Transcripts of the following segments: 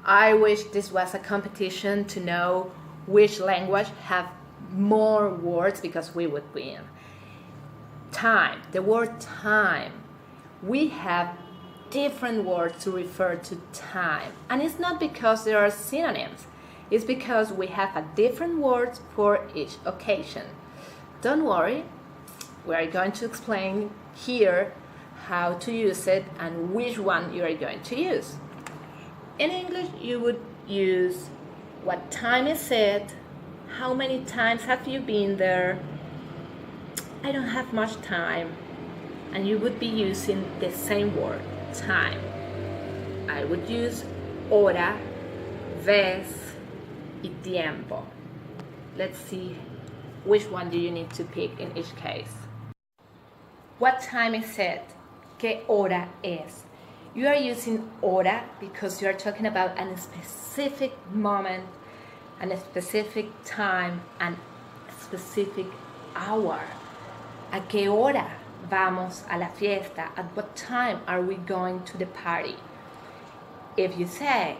I wish this was a competition to know which language have more words because we would win. Time, the word time. We have different words to refer to time. And it's not because there are synonyms. It's because we have a different words for each occasion. Don't worry, we are going to explain here how to use it and which one you are going to use. In English, you would use what time is it, how many times have you been there, I don't have much time, and you would be using the same word, time. I would use hora, vez, y tiempo. Let's see which one do you need to pick in each case. What time is it? ¿Qué hora es? You are using hora because you are talking about a specific moment, a specific time, and a specific hour. ¿A qué hora vamos a la fiesta? At what time are we going to the party? If you say,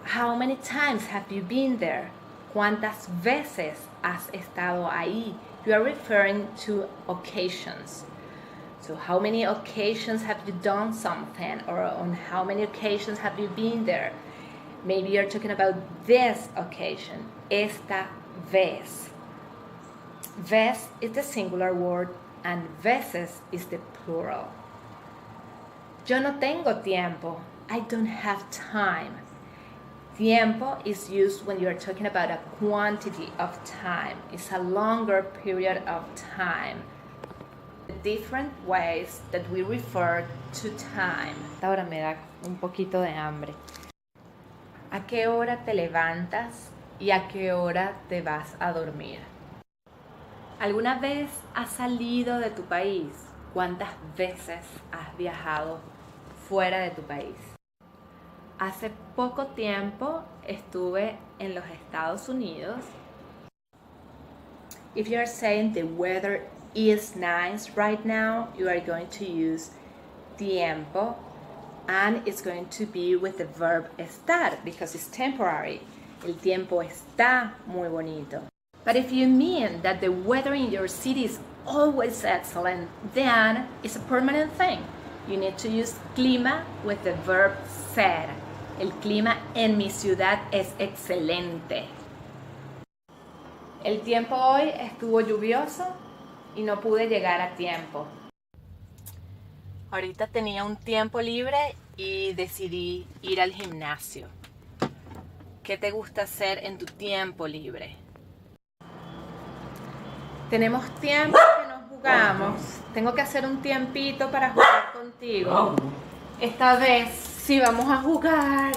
how many times have you been there? ¿Cuántas veces has estado ahí? You are referring to occasions. So how many occasions have you done something, or on how many occasions have you been there? Maybe you're talking about this occasion, esta vez. Vez is the singular word and veces is the plural. Yo no tengo tiempo. I don't have time. Tiempo is used when you're talking about a quantity of time. It's a longer period of time. The different ways that we refer to time. Ahora me da un poquito de hambre. ¿A qué hora te levantas y a qué hora te vas a dormir? ¿Alguna vez has salido de tu país? ¿Cuántas veces has viajado fuera de tu país? Hace poco tiempo estuve en los Estados Unidos. If you are saying the weather is nice right now, you are going to use tiempo, and it's going to be with the verb estar because it's temporary. El tiempo está muy bonito. But if you mean that the weather in your city is always excellent, then it's a permanent thing. You need to use clima with the verb ser. El clima en mi ciudad es excelente. El tiempo hoy estuvo lluvioso y no pude llegar a tiempo. Ahorita tenía un tiempo libre y decidí ir al gimnasio. ¿Qué te gusta hacer en tu tiempo libre? Tenemos tiempo que no jugamos. Tengo que hacer un tiempito para jugar contigo. Esta vez sí vamos a jugar.